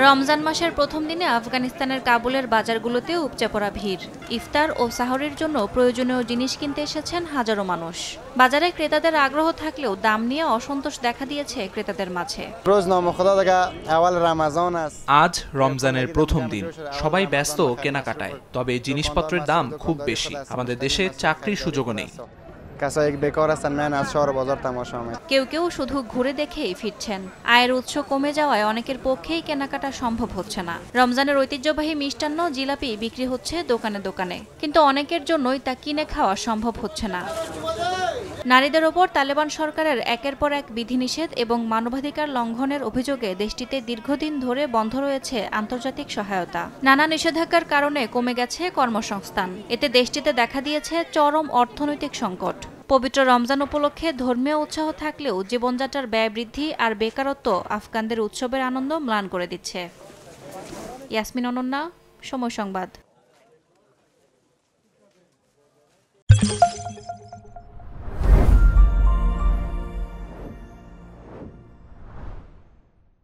রমজান মাসের প্রথম দিনে আফগানিস্তানের কাবুলের বাজারগুলোতে উপচে পড়া ভিড়। ইফতার ও সাহরের জন্য প্রয়োজনীয় জিনিস কিনতে এসেছেন হাজারো মানুষ। বাজারে ক্রেতাদের আগ্রহ থাকলেও দাম নিয়ে অসন্তোষ দেখা দিয়েছে ক্রেতাদের মাঝে। আজ রমজানের প্রথম দিন, সবাই ব্যস্ত কেনাকাটায়, তবে জিনিসপত্রের দাম খুব বেশি। আমাদের দেশে চাকরির সুযোগও নেই। কেউ কেউ শুধু ঘুরে দেখেই ফিরছেন। আয়ের উৎস কমে যাওয়ায় অনেকের পক্ষেই কেনাকাটা সম্ভব হচ্ছে না। রমজানের ঐতিহ্যবাহী মিষ্টান্ন জিলাপি বিক্রি হচ্ছে দোকানে দোকানে, কিন্তু অনেকের জন্যই তা কিনে খাওয়া সম্ভব হচ্ছে না। নারীদের ওপর তালেবান সরকারের একের পর এক বিধিনিষেধ এবং মানবাধিকার লঙ্ঘনের অভিযোগে দেশটিতে দীর্ঘদিন ধরে বন্ধ রয়েছে আন্তর্জাতিক সহায়তা। নানা নিষেধাজ্ঞার কারণে কমে গেছে কর্মসংস্থান। এতে দেশটিতে দেখা দিয়েছে চরম অর্থনৈতিক সংকট। পবিত্র রমজান উপলক্ষে ধর্মীয় উৎসাহ থাকলেও জীবনযাত্রার ব্যয় বৃদ্ধি আর বেকারত্ব আফগানদের উৎসবের আনন্দ ম্লান করে দিচ্ছে। ইয়াসমিন অনন্যা, সময় সংবাদ।